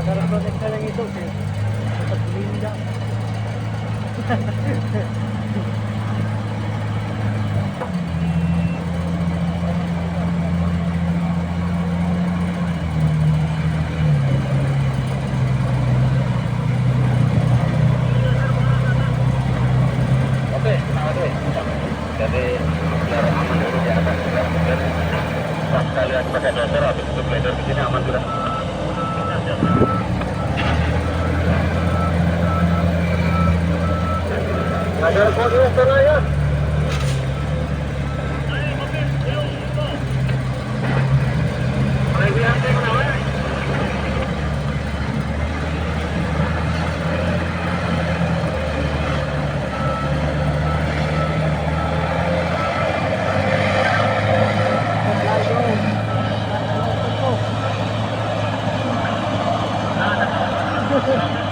Para protekta lang ito sir. Dapat linda. Oke, jadi di atas kemudian pas kalian pakai dasar habis itu blender di sini aman sudah. Ada kode sana ya. Layo.